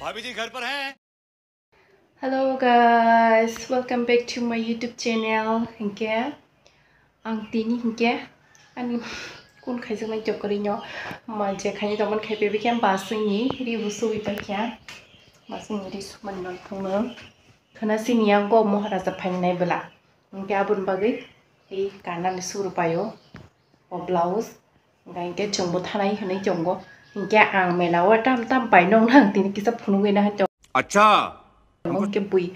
भाभी जी घर पर हैं? Hello guys, welcome back to my YouTube channel. Hingke ang tini hingke ani kun khaijak nai jokori nyo manje khani domon khaipe be kyam basini ri busu ita kya basini ri suman non thungno khana sini yang go moharaja phainai bela hingke abun bagai ei kana ni suru payo o blouse hingke chongbo thanai hanai chonggo hingke ang melawa tam tam pai nong hang tini kisa phunu na ha अच्छा mungkin bui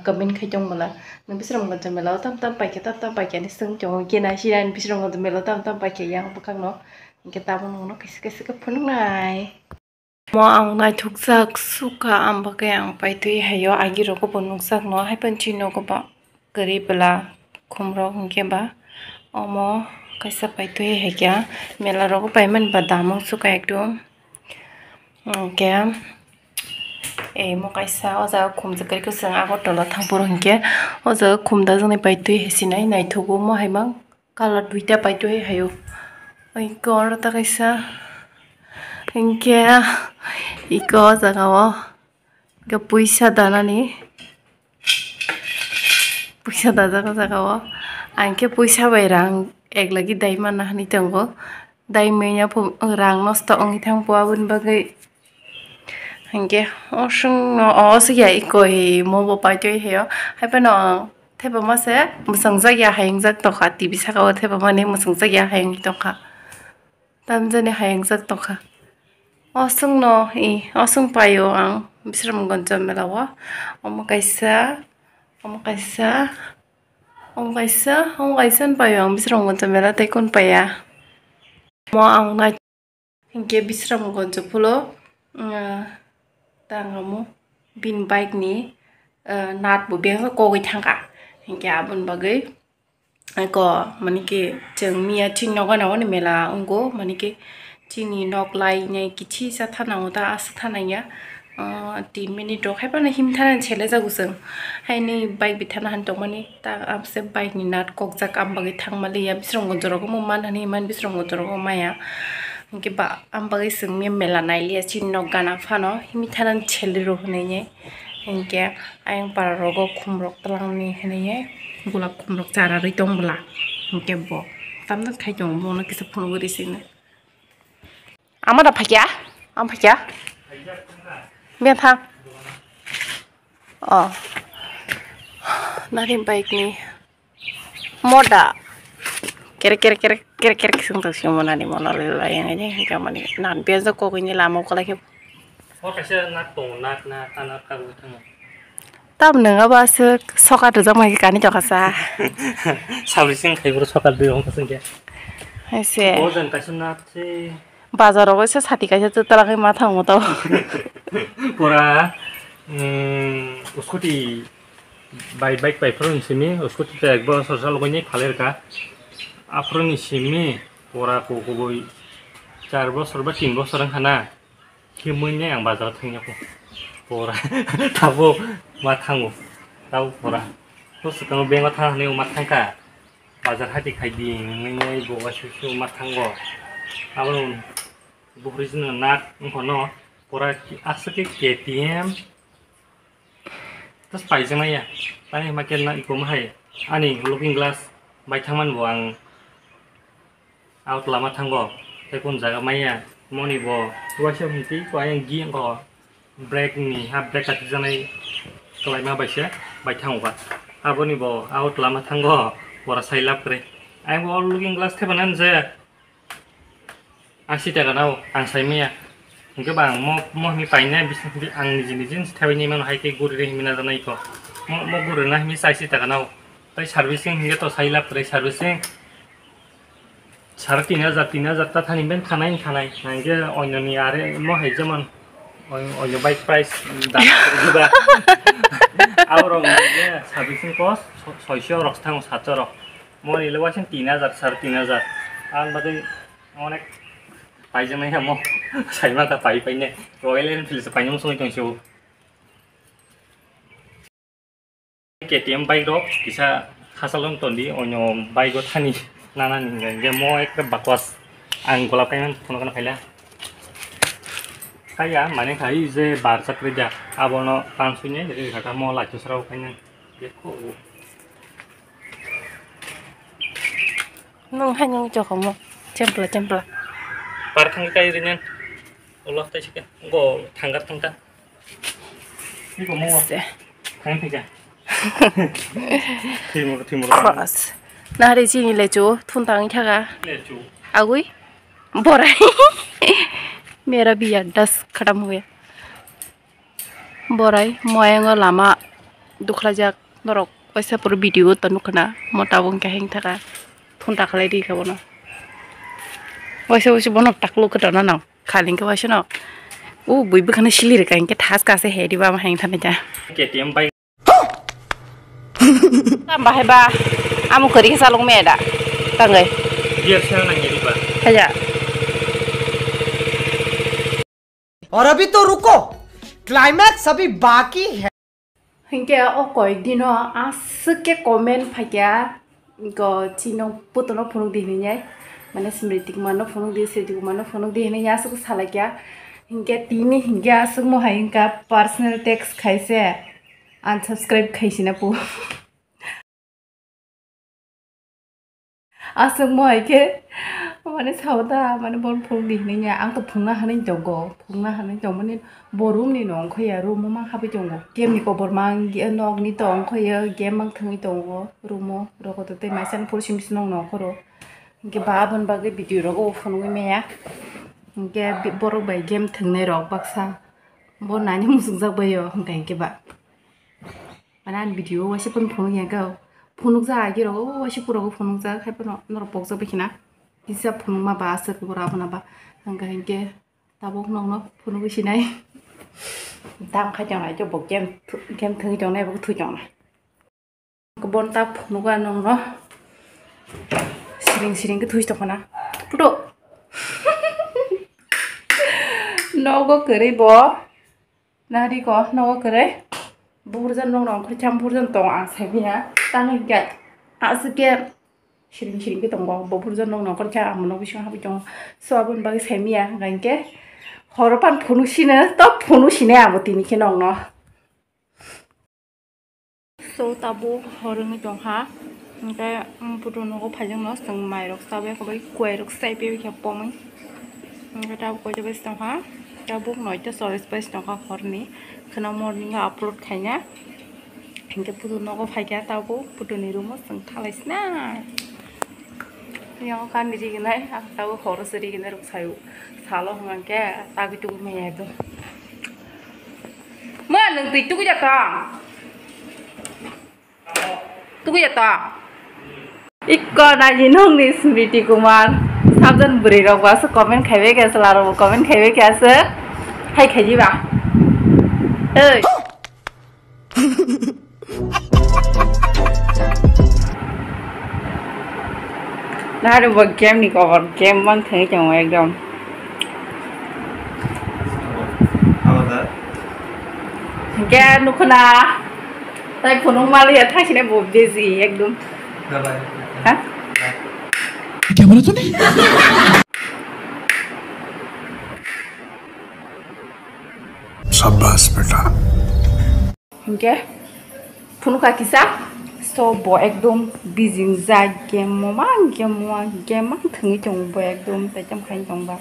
comment khai jong mala nang bisrong ngon jam mela tam tam pai ke ni sung jong ke na shi ran bisrong ngon mela tam pai ke yang bakang no ke ta mon no kis ka phun nai mo ang nai thuk sak suka am ba ke ang pai tui hayo agi ro ko bonung sak no hai pan chi no ko ba gari bela khumro ke ba omo kaisa pai tui hai kya mela ro ko pai man ba damong suka ekdom ke mo kaisa oja khum jakari ko sang ago tola thangpor hingke oja khum da jone paitui hesinai naithogo mo haimang color duita paitui hayo oi kor ta kaisa hingke iko jaga o ga puisa danani puisa dajaga o angke puisa bai rang eglagi dai mana hani tongo dai menya rang nosto ongi thangpo abun bagai hingke osung no osya ikoi mobo paitoi heyo haipa no theba mase musangjak ya haingjak tokha tv saka o theba mani musangjak ya haing tokha tamjani haingjak tokha osung no osung payo ang bisram gonjam melawa omo kaisa payo ang bisram gonjam mela tekon paya mo ang na hingke bisram gonjam pulo tangamu bin bike ni nat bu beng ko goi thangka hingke abun bagai ko manike jeng mia tin no gana ni mela ungo manike chini nok lai nyai kichi sa thana uta as thana ya 3 minute ro khaipa na him thana chele jagusung haini bike bithana han tongmani ta apse bike ni nat kokjak am bagai thangmali ya bisrong gonjoro ko man hani man bisrong gonjoro ko maya hingke ba am bagai sung mi mela nailia chin nok gana phano himi thanan chele ro hne hingke ayang para rogo khumrok talangni hne gulab khumrok chara ri tongbla hingke bo tamna khai jong bo na kisa phone gori sine amada phakya am phakya me thang narim bike ni moda kere kisung tak siapa nani mana lila yang ini kamani nan biasa kok ini lama kalau ke kaisa nat tong nat anak karu tang tam nengah bahasa sokat tu sama ikan ini jokasa sabrising kai bro sokal de ong kaseng dia ese bojan kaisa nat se bazar orang se sati kaisa tu terang mata mau tahu pura उसको ती bike prone Simi उसको ती एक बार social कोई खालेर का आफ्रोन सिमी परा को कोई 4 बছর বা 3 বছর खाना कि मुन्ने आं बाजार थांया को परा ताबो मा थांगो ताव परा तो सकाव बेंग थांने मा थांका बाजार हाति खाइदि नै गोवा सुसु मा थांगो आबो बुहरिजन नाट खनो परा आसके KTM terus paisang ya tani makin na ikum hai ani looking glass bai thaman bo ang out lama thanggo tekun jaga maya moni bo tuasya hunti ko ayang gi ko brake ni ha brake ati janai kalai ma baisya bai thangwa aboni bo out lama thanggo pora sailap kre ayang bo looking glass thebanan je 80 টাকা naw ang saimaya hingke bang mo mi paine ang nijin thaini man haike gurire himina janai ko mo gurina himi 80 টাকা naw tai servicing hingke to sailap kre servicing 3500 ta thani ben khanai hingke onyoni are mo hai jeman onyo bike price da juga aurong je servicing cost 600 rok thang 700 rok mo ni lewasin 3000 3500 an badai onek paijang nai mo sai ma ta pai ne Royal Enfield sa panyong soi tong show KTM bike ro kisa hasalong tondi onyo bike go thani nana ni ge mo ek bakwas ang golap kan phono kana phaila kaya mana kai je bar sakreja abono pansunya jadi kata mau laju serau kayaknya देखो nung hai nung cho kamu cempla bar thang kai rinyan Allah tay sih go thangkat thangta ini kamu thang tiga timur cross nah hari sini lecu tuntang kaya lecu agui borai मेरा भी अड्डास खत्म हुआ बोराई मोयंग लामा दुखला जाक नरक वैसे पूरा video तनुकना मोटाबों क्या हिंग था थुंटा खले दी का बोना वैसे बोनो टकलो कटना ना खालिंग के वैसे ना ओ बुई बखने शिली रखा इनके थास का से है दिवा में हिंग था नहीं जा KTM bike tambah heba amu keri ke salong meda tanggai gear cell नहीं है दिबा kaja और अभी तो रुको क्लाइमैक्स अभी बाकी है हिंगे ओ कोई दिनो आस के कमेंट फाइया गो चिनो पुतनो फुनु दिने माने स्मृति मानो फुनु दि सेति मानो फुनु दि ने यास को साला क्या हिंगे तीन हिंगे आस मो हाइंगा पर्सनल टेक्स्ट खाइसे अनसब्सक्राइब खाइसिना पु आस मो हाइके माने सावदा माने बन फुनु दिने या आं तो फुंना हानै जंगो फुंना हानै जंग माने बरुमनि नं खया रुम मा हाबि जंगो गेम नि कबर मा नग नि दं खयो गेम मा थंगि दंगो रुम रगो ते माइसान पुरसिम सिनं न खरो के बाबन बागे भिडियो रगो फुनु मेया के बरो बाय गेम थंगने रग बक्सा बो नानि मुसुक जाबयो हंगाय के बा माने भिडियो वासे पन फुनु यागो फुनु जा गे रगो वासे पुरगो फुनु जा खायपन नर पक जा बखिना किसा फुनु मा बा सर को राबना बा हंगाय के ताबो नंग फुनु बिसिनाय दां खाजंनाय जो गेम थंगि जंनाय बो थु जंना गबन ता फुनु गा नंग सिरिं के थुइस तखना पुटो नगो करे बो नारी को नगो करे बुरजन नंग खचाम बुरजन तो आ साबिया तांग के आसके सिरिं के तंगो बुरजन नंग खचा आमनो बिसो हाबि जं सोआबन बागे सामिया गांके हरपान फुनुसिने तो फुनुसिने आबतिनि के नंग न सो ताबो हरंग जंहा ओमफ्राय पुटुनोखौ फाइजोंनो जों माइरक साबे खबै कुवाइरक साइबे के पमै ओमफ्राय दा गय बे दंहा दा बुक नयता सरेस बाइस दंहा हरनि खोना मर्निं आपलोड खायना इनके पुटुनोखौ फाइगा ताबो पुटुनि रुमो जों थालायसना याव कान दिगिनाय ताबो हरस दिगिनाय रुक सायु सालो हंगाके तागि तुगु मेयाबो मा नों दै तुगु जाता तुगु जाता इक्को नाजी नंगनि स्मृति कुमार साबजन बुरै रगवासो कमेन्ट खाइबे के सलारो कमेन्ट खाइबे के आसो हाय खाइजिबा ओइ नारो ब गेम नि कवर गेम मन थै जंग एकदम के नुखना ताइ फुनु मालिया थाखिने ब बेजी एकदम हाँ? क्या बोला तूने? शाबाश बेटा। क्या? फुनु का किसा? सो बो एकदम बिजिंग जा गेम mang थंगी जंग बो एकदम ताइजम खाइन जंगबा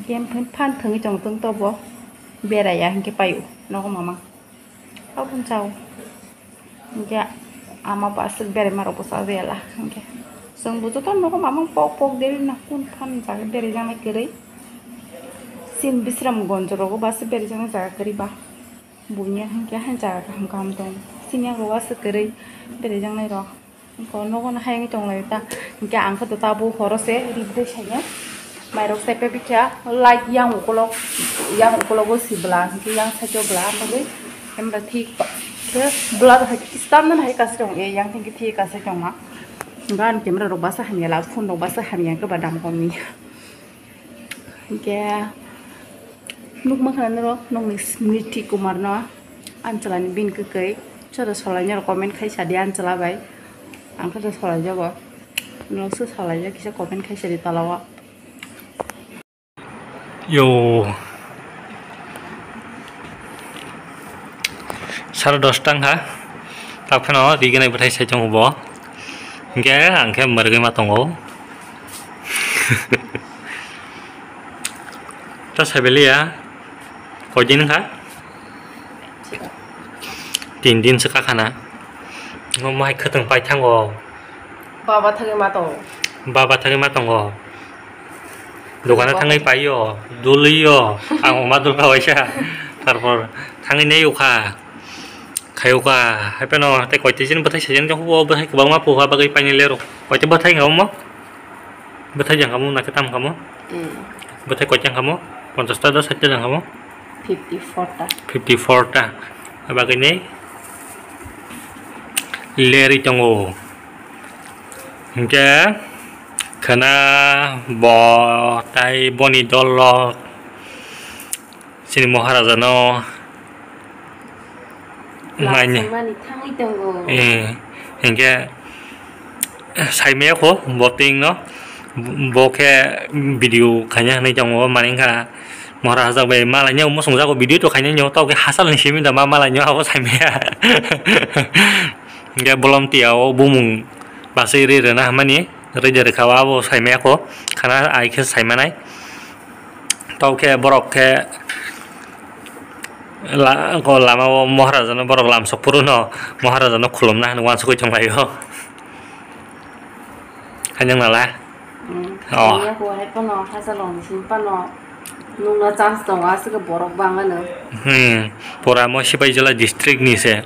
गेम फान थंगी जंग तंग तो बो बेराया हंके पायु नगो मामा हाउ फुन चाव क्या ama pasal beri maro posa bela oke sung butuh tuh noko mamang pok dari nakun pan jaga beri jangan kiri sin bisram gonjoro ko bas beri jangan jaga kiri bah bunyi hingga han jaga ham dong sin yang luas kiri beri jangan roh ko noko na hayang tong lai ta hingga angka tuh tabu horose ribde saya mairok sepe bicara like yang ukolog sibla hingga yang sajo bela tapi em berarti blood stam nan hai kasong e yang thing thi ka sa chong ma gan camera ro ba sa hamya la phone ro ba sa hamya ka badam ko mi ke nuk ma khana ro nong ni smriti kumar no anchalan bin ke kai chara solanya ro comment khai sa di anchala bai ang ka solai jabo no su solai ja kisa comment khai sa di talawa yo 10:30 tangha tapno digene bathai sai jong bo ge angke merge ma tongo ta sabelia kojin kha 3 din seka khana ngomai khatang pai thango Baba thage ma to. baba thage ma tongo dogana thangai paiyo duliyo ang ma dul kawaisa tarpor thangai nei ukha khayuka haipeno te koite jin bathai sajen jong bo bathai kubang ma puha bagai paini lero koite bathai ngam mo bathai jang kamu nak ketam kamu bathai koite kamu 50 ta 10 ta jang kamu 54 ta. 54 ta bagai nei leri tongo Hingga karena bo tai boni dolo sini Maharaja no nganya Mani thangi tongo. hingga sai me ko boting no bo ke video kanya ni jong maning ka Maharaja be malanya mo sungja ko video to kanya nyo tau ke hasal ni simi da malanya ako sai me hingga belum tiao bumung basiri rena mani reja rekawa bo sai me ko kana ai ke sai manai tau ke borok ke la ko lama Maharaja no borok lam sopuru no Maharaja no khulum na wan su ko jong lai ho kanyang nala Ya ko hai pa no hasalong sin pa no. Nung na chance to as ka borok banga no. pora mo sipai jela district ni se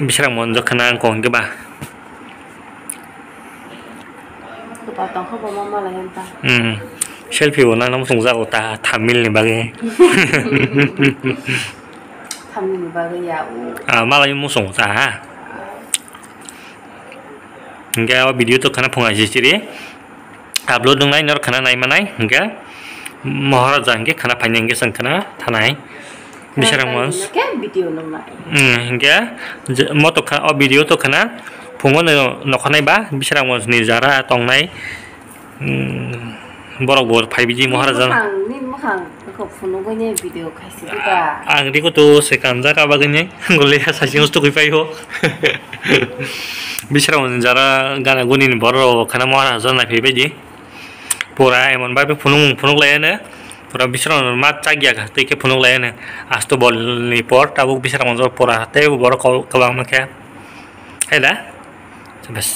bisrang monjo kana kong de ba Ko pa tong ko ba mama la henta. selfie wona nam sungja ko ta thamil ni bage Thamni ni ba ga ya u. malai mo sungja hingga video to kana phunga jisiri upload nang nai nor kana nai manai hingga Maharaja hingga kana phanyang ge sang kana thanai bisrang mons Ke video nang nai. hingga moto kana video to kana phungo no khanai ba bisrang mons ni jara tongnai borok bor 5G Maharaja Nin mo khang ko phuno go ne video khaisi ba. ang di ko to sekanja ka baganya gole sasin sto koi pai ho bisra mon jara gana gunin boro kana Maharaja na phebe ji pura emon ba phunung lai na pura bisra ma chagya ka te ke phunung lai na asto bol ni por ta bu bisra mon pura te boro ka bang ma kya hela bas